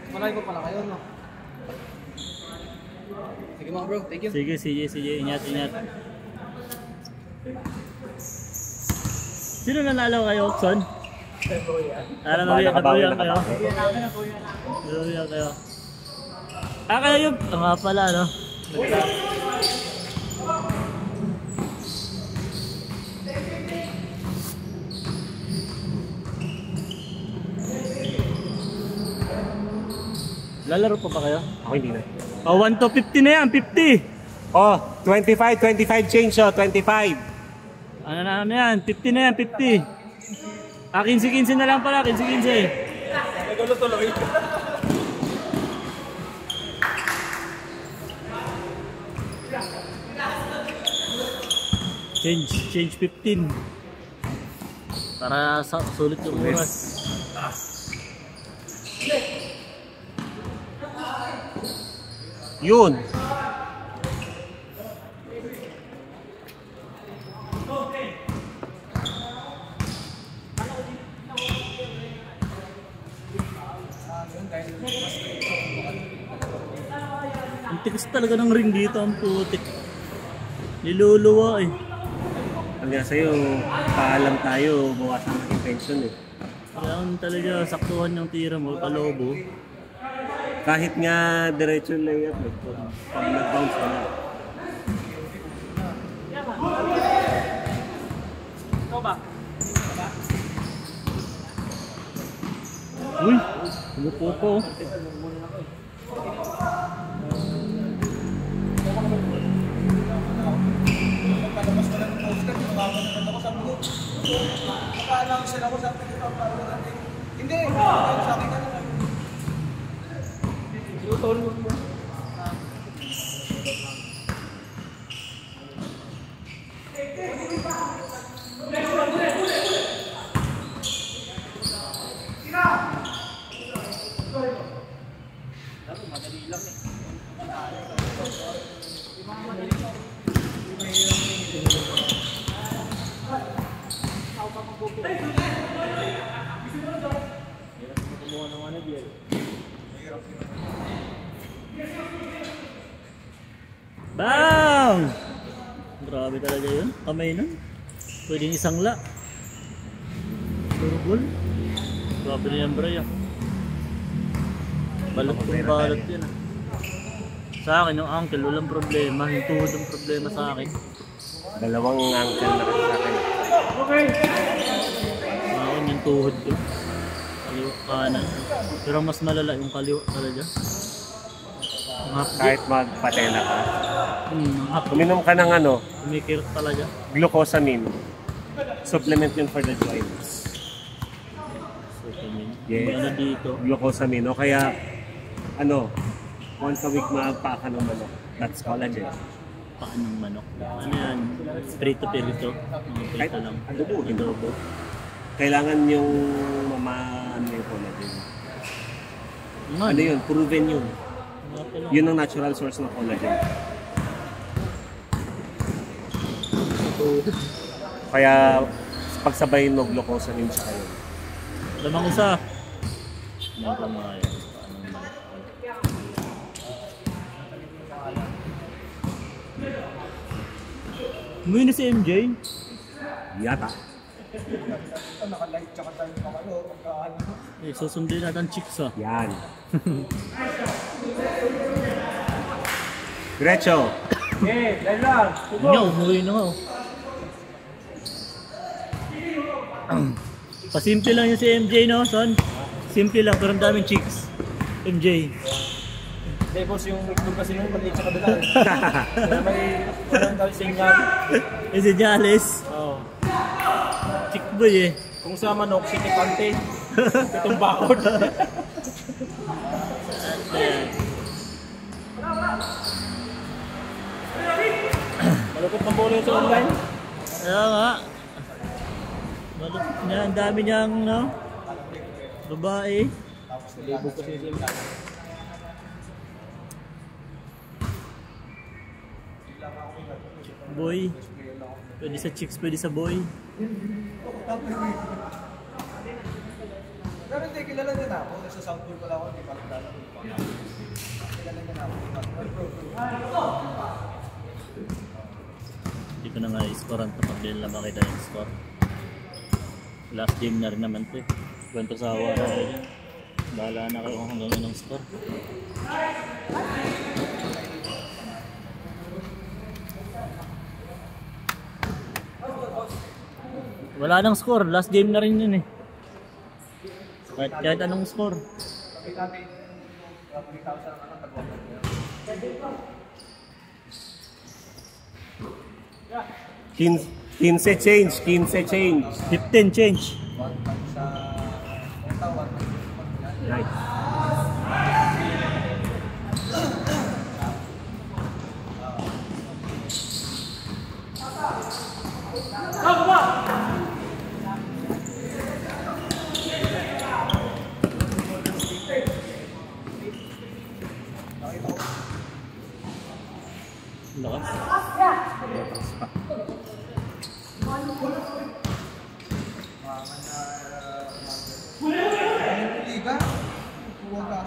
Malay ko pala kayo, no? Sige mga bro, thank you. Sige. Ingat. Sino nanalo kayo, Okson? Nabuyan kayo? Nabuyan kayo. Kayo yung... nga pala, no? Lalaro pa ba kayo? Ako hindi na. Oh, 1 to 50 na yan, 50! Oh, 25 change, oh, 25. Ano na yan, 50 na yan, 50. 15 na lang pala, 15. Nagulo tuloy. Change 15. Para sulit yung oras. Yun. Ang tikas talaga ng ring dito, ang putik. Niluluwa eh. Ang nga sa'yo, paalam tayo, bawasan ang intention eh. Kailangan talaga saktuhan yung tira mo, kalobo. Kahit nga diretso yung layup, pag nag-bounce ka na. Ikaw ba? Uy! Lumupo po. Hindi! Sa akin ka naman. Bang! Grabe talaga yun. Kamay nun. Pwedeng isang la. Turgol. Grabe na yan, bro. Balot kong balot yun. Sa akin, yung ankle, walang problema. Yung tuhod ang problema sa akin. Dalawang ankle na kasi sa akin. Sa akin, yung tuhod ko. Kaliwa kanan. Pero mas malala yung kaliwa talaga. Kahit magpatela ka. Hapdi. Uminom ka ng ano, Kumikirot talaga. glucosamine. Supplement yun for the joints. Yes. Ano dito? Glucosamine. O kaya, ano, once a week magpaka ng manok. That's collagen. Paan ng manok. Ano yan? Prito-pirito. Kahit Prito lang. adobo. Kailangan yung ano yung collagen. Ano yun? Proven yun. Yun ang natural source ng collagen. Kaya pagsabayin mo glucosamine siya kayo. Lamang isa. Ano pa mga yun? Umuwi na si MJ? Yata. Naka-light tsaka tayo pa kayo. Eh, susundin natin chicks ah. Yan. Diretso. Eh, dahil lang. Nga, umuwi na nga oh. Pasimple lang yung si MJ no, son? Simple lang, pero ang daming chicks. MJ. Hindi, boss, yung itlog kasi nung maliit sa kabila. Kaya may walang daw signal. Eh, si Jales. Oo. Chick boy eh. Kung sa manok, sinikante. Itong bakod. Malupit na polo sa online. Kaya nga. Malupit niya, ang dami niyang no? Babae. Libo kasi sila. Boy. Pwede sa chicks, pwede sa boy. Pero hindi kilala niya na ako. Nasa South Pool pala ako, hindi pa kilala ko. Kilala niya na ako. Hindi ko na nga i-scorean ito pag din lang makita yung score. Last game na rin naman ito eh. Kwento sa hawa na rin. Bahala na kayo kung hanggang anong score. Wala nang score, last game na rin yun eh. Kahit anong score. Quince change, 15 change. Right. Liga? Huwag ka.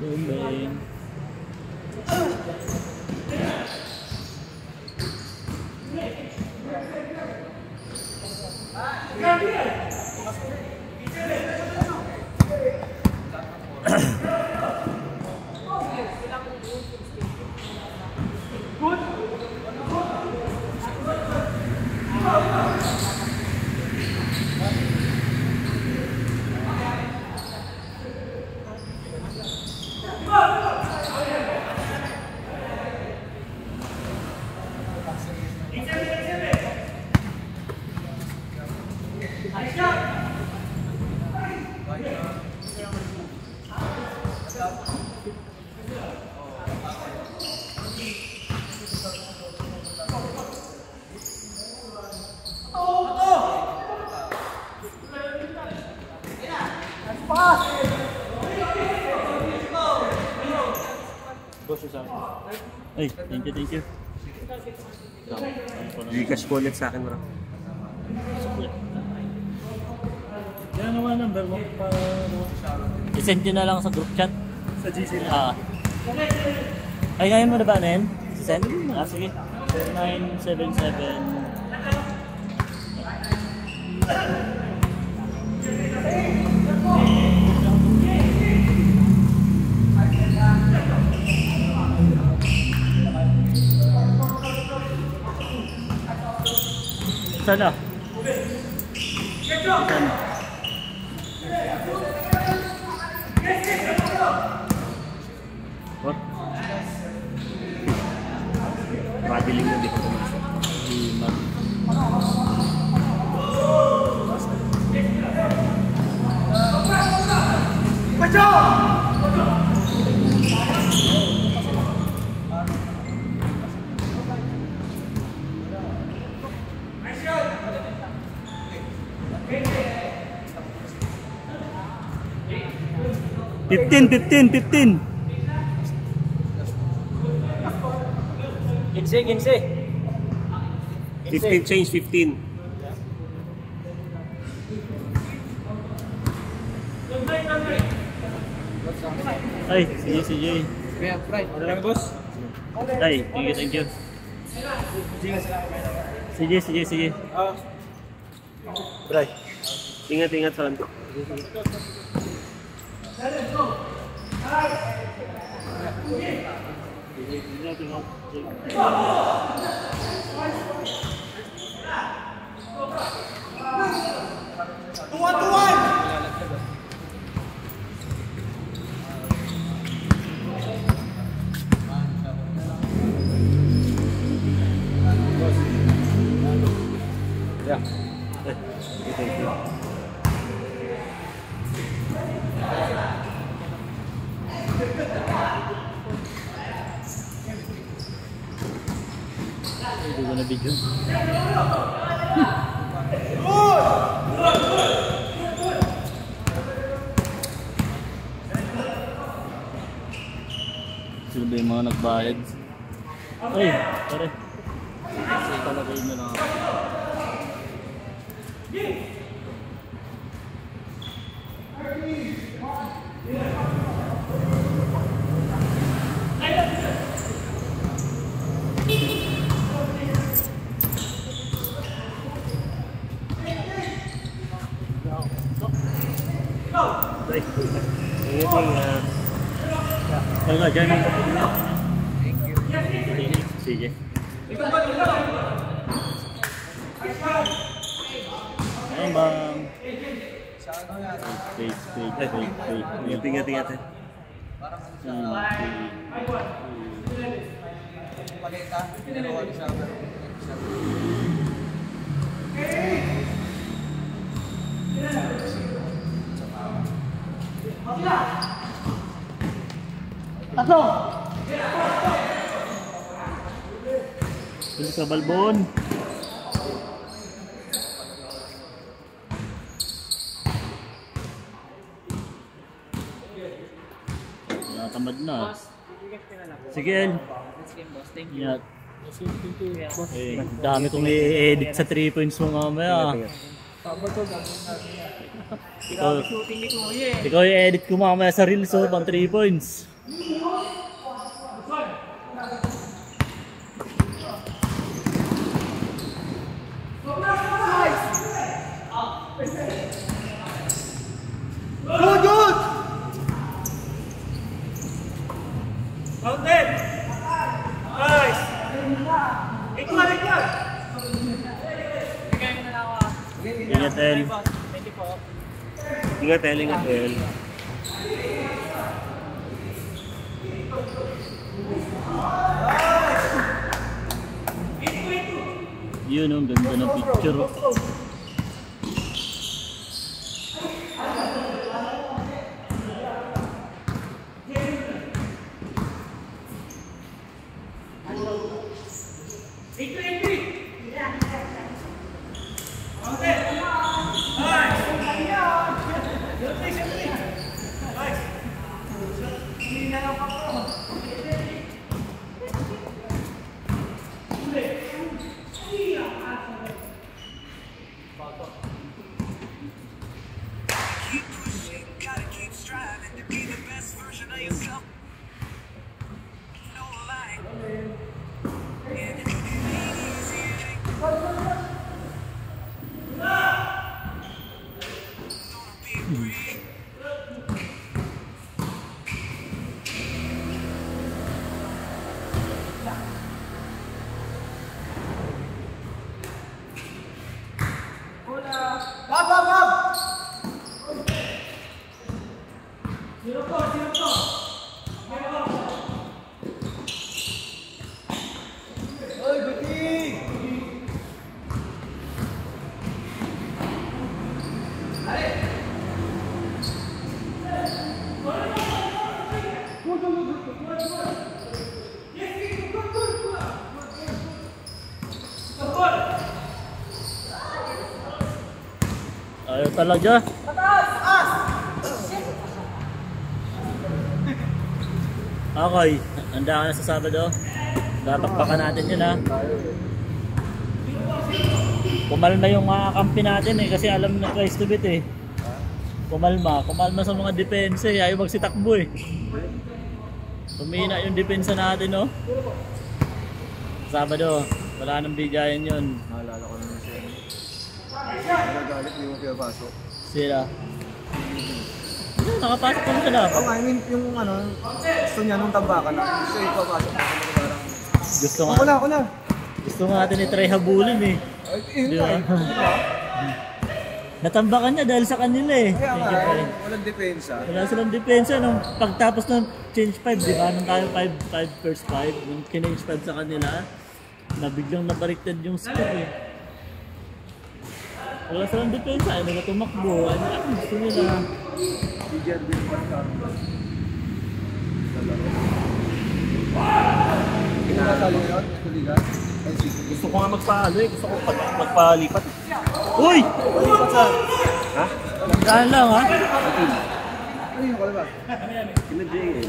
Booming. Ay, thank you. Gcash wallet sa akin, bro. Kaya naman number mo para i-send nyo na lang sa group chat. Sa GC na. Ay, ngayon mo na ba na yun? Send? Sige. 977. Sana. What? Traveling na di ko pumasok. $15. 15 change, 15. Ay, sige. Kaya, Fry. Ano lang, boss? Ay, thank you. Sige. Bray. Ingat, son. Tuwan! ko na video. Sino ba yung mga nagbayad? Ay, pare. Kasi talagay na lang ako. Wala dyan. Sige. Ay, bang. Wait. Ingat. Paleta, pinagawa ni Saber. Tuloy sa balbon. Tamad na. Sige, El. Ingat. Eh, dami kong i-edit sa 3 points mo mamaya. Ikaw i-edit ko mamaya sa reels pang 3 points. Good! Mountain! Nice! Iklan! Ingat, El. Ingat, El. Yun, ang ganda ng picture. Ayaw talaga. Okay, handa ka na sa Sabado. Datakpakan natin yun ha. Kumalma yung mga kampi natin eh, kasi alam na twice to beat eh. Kumalma sa mga depensa eh, ayaw magsitakbo eh. Tumina yung depensa natin no. Sabado, wala nang bigayan yun. Naalala ko naman siya. Nagagalit, di mo pinapasok. Sila. Nakapasok kami sila. Oh, I mean, yung ano, gusto niya nung tambakan na. Gusto yung papasok na parang... Ako na. Gusto nga natin i-try habulin eh. Yun Di nga ba? eh. Natambakan niya dahil sa kanila eh. Kaya nga, walang depensa. Wala silang depensa nung pagtapos ng change 5, di ba? Nung tayo 5 first 5, nung kinange 5 sa kanila, biglang nabaliktad yung score eh. Wala silang depensa, ay nagatumakbo, ano gusto nila. Si Jervin Marcano. Sinasali ngayon, ito liga. Ay, sige. Gusto ko nga gusto ko magpalipat. Uy! Palipat saan? Ha? Saan lang ha? Ano yung kalabas? Sila JL.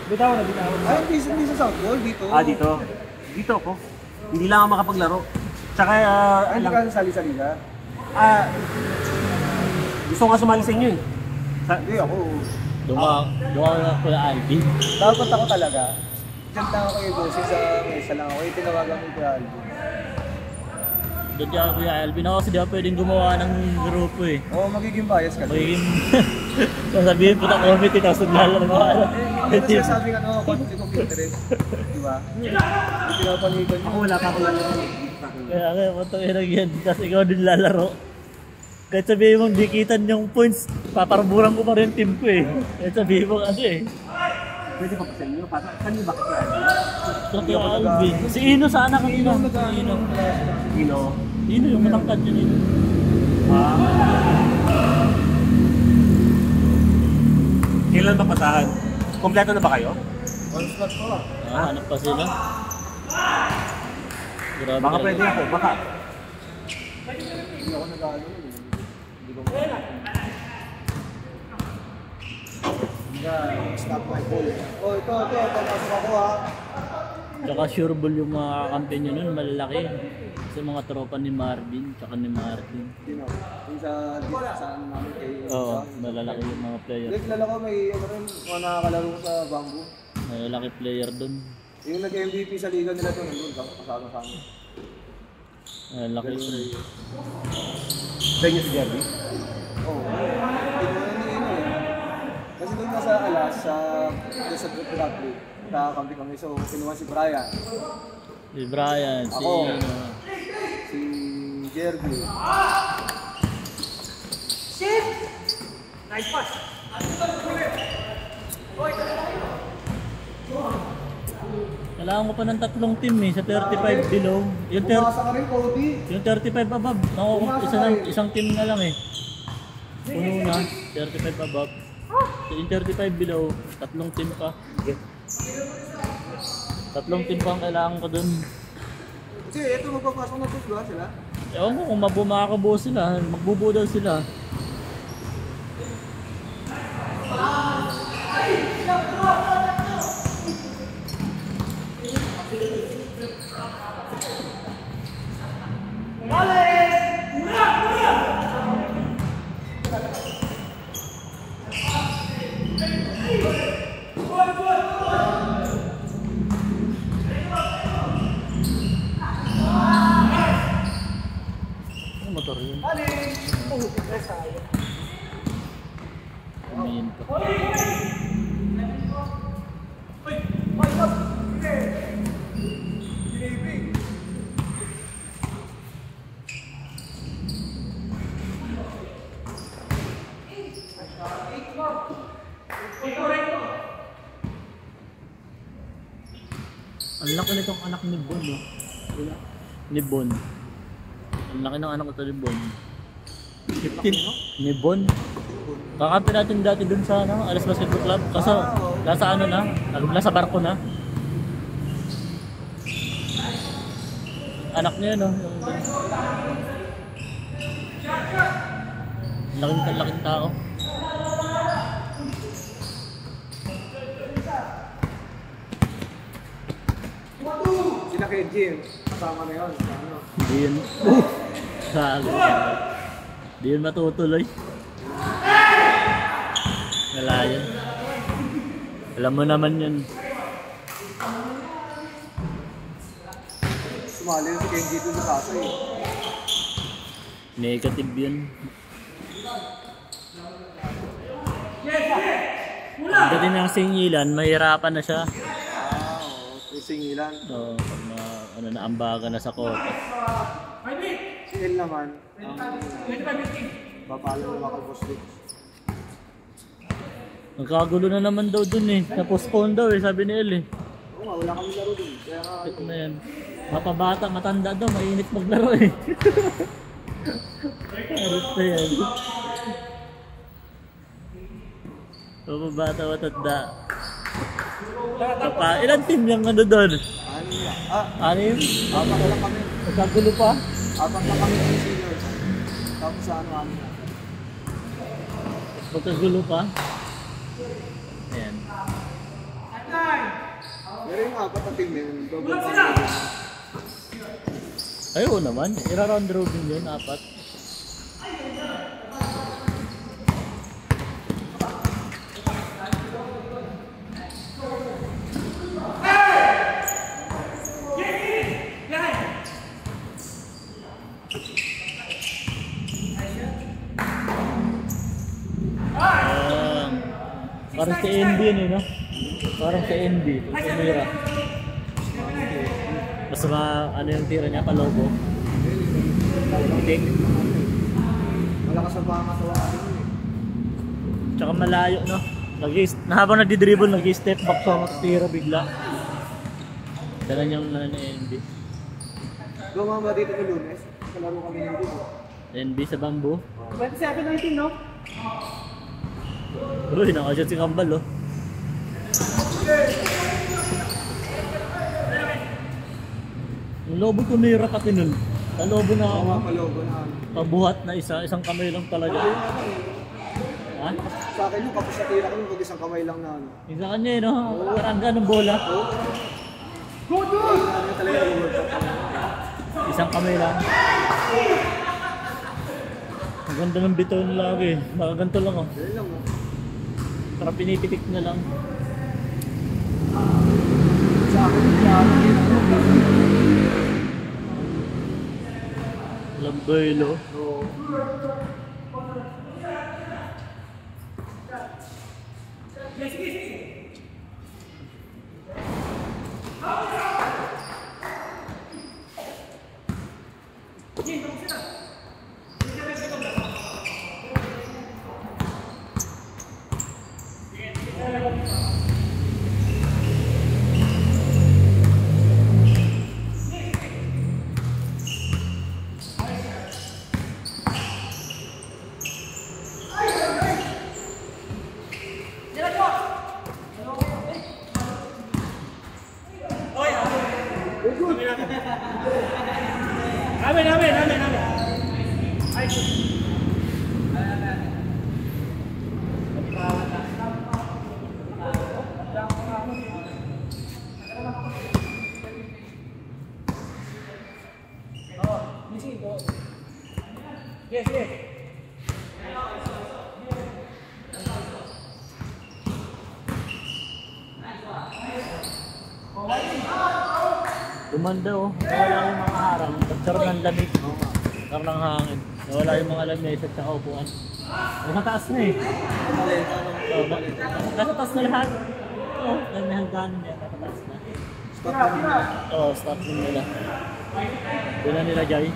Bitawan na, bitawan. Ay, hindi sa Southball, dito. Dito. Dito ako. Hindi lang ako makapaglaro. Tsaka, Ay, hindi ka nasali sa liga? gusto ko nga sumali sa inyo eh. Hindi ako. Doon ka Kuya Alvin. Dapat ako talaga. Diyan lang ako yung boses sa mesa lang ako. Tinawagan mo yung Alvin. Doon ka Kuya Alvin ako kasi di ako pwedeng gumawa ng grupo eh. Oo, magiging bias kasi. Magiging sasabihin po na committee tapos naglalaro ng mga Ano sinasabing conflict of interest? Diba? Yung pinapalitan Ako nyo. wala pa ako lang. Kaya kaya mo itong irag yan kasi ikaw din lalaro. Kahit sabihin mong dikitan yung points, paparburan ko pa rin team ko eh. Kahit sabihin mong ano eh. Pwede pa sa inyo? Saan nyo ba kasi? So, Kuya Alvin. Si Ino sana kanina. Si Ino. Ino. Ino yung matangkad yun Ino. Kailan ba pasahan? Kompleto na ba kayo? On slot ko. Hanap pa sila. Grabe Baka talaga. pwede ako. Baka. Hindi ako nag-ano. Hindi ko stop my ball. Oh, ito. Pasok ako ha. Tsaka sure ball yung mga kakampi nyo nun, malalaki. Kasi mga tropa ni Marvin, tsaka ni Martin. Sino? Yung sa ano namin kay... Oo, malalaki yung mga player. Like, lala ko may ano rin, mga nakakalaro ko sa bamboo. Malalaki player dun. Yung nag-MVP sa liga nila to, nandun, kasama sa amin. Malalaki yun. Sa inyo si Jerry? Oo. Kasi doon ka sa alas, sa group rugby, nakakampi kami. So, kinuha si Brian, Si Brian, si Ako. ano. si Jerby. Kailangan ko pa ng tatlong team eh, sa 35 below. Bumasa ka rin, Cody. Yung 35 above, isang team na lang eh. Puno na, 35 above. Yung 35 below, tatlong team pa. Tatlong team pa ang kailangan ko dun. Kasi ito magpapasok na to, diba sila? Ewan ko kung makakabuo sila, magbubuo daw sila. Ano motor yun? Umiin pa. Ang laki nitong anak ni Bon, no? Ni Bon. Ang laki ng anak ko ni Bon. 15? Ni Bon. Kakampi natin dati dun sa Alas Basketball Club. Kaso, nasa ano na? Nasa barko na. Anak niya, no? Yung laking tao. Sila kay Jim, kasama na yun. Ano? Hindi yun. Sabi. Hindi yun matutuloy. Wala yun. Alam mo naman yun. Sumali yun si Kenji doon sa kaso eh. Negative yun. Pagdating ng singilan, mahirapan na siya. Oo. Yung singilan. So, pag naambaga na sa kota. Si El naman, papalo na ako boss Rick. Nagkagulo na naman daw dun eh. Na-postpone daw eh, sabi ni El eh. Oo nga, wala kami laro dun. Kaya nga, Ito na yan. Mapabata, matanda daw, mainit maglaro eh. Arit na yan. Mapabata, matanda. Ilan team yung ano doon? Ano yan? 6? Apat na lang kami. Magkagulo pa? Apat na kami ng seniors. Tapos sa ano. Magkagulo pa? Ayan. Pero yung apat na team yun, double team. Ayun naman, ira-round robin yun, 4. Parang sa NB yun eh, no? Parang sa NB, tumira. Basta ano yung tira niya, palobo. Hindi. Malakas ang pangasawa natin yun eh. Tsaka malayo, no? Habang nagdi-dribble, nag-step back sa tira bigla. Dala niyang na NB. Gumama dito ng Lunes. Kalaro kami ng dito. NB sa bamboo. 27-19, no? Uy, nakasya si Kambal, oh. Yung lobo tumira kasi nun. Ang lobo na Oo nga, palobo na ano. pabuhat na isang kamay lang talaga. Ha? Sa akin yung kapos sa tira ko yung isang kamay lang na ano. Isa kanya eh, no? Parang ganong bola. Ano talaga yung World Cup. Isang kamay lang. Ang ganda ng bitaw nila lagi. Nakaganto lang, oh. Yan lang, oh. Para pinipitik na lang. Sa akin yung plano yun. Lambaylo. Oo. Gumanda, oh. Nawala yung mga harang. Nagkaroon ng lamig. Nagkaroon ng hangin. Nawala yung mga lamesa at saka upuan. Nasa taas na eh. Oh, nasa taas na lahat. Oo, may hangganan niya. Nasa taas na. Oo, stop din nila. Doon na nila, Jai.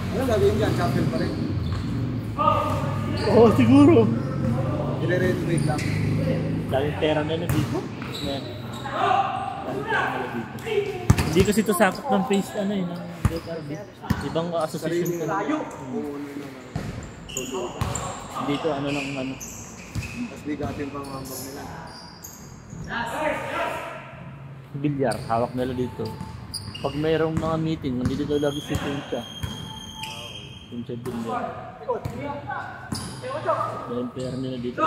Ano gagawin dyan? Chapel pa rin. Oo, siguro. I-renovate lang. Daming pera nila dito. Yan. Daming pera nila dito. Hindi kasi ito sakot ng face ano eh, ng DFRB. Ibang association ko. Dito ano lang ano. Tapos bigatin pang hambang nila. Bilyar, hawak nila dito. Pag mayroong mga meeting, nandito daw lagi si Tuncha. Tuncha Bilyar. Yung pera nila dito.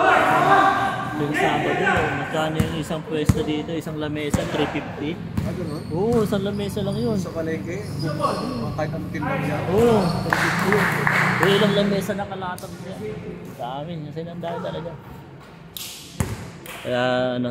Yung Sabado, magkano yung isang pwesto dito, isang lamesa, 350. Ah, gano'n? Oo, isang lamesa lang yun. Sa palengke, kahit anong tindag niya. Oo, 350. Yung ilang lamesa na kalatag niya. Sa amin, kasi nandaan talaga. Kaya ano,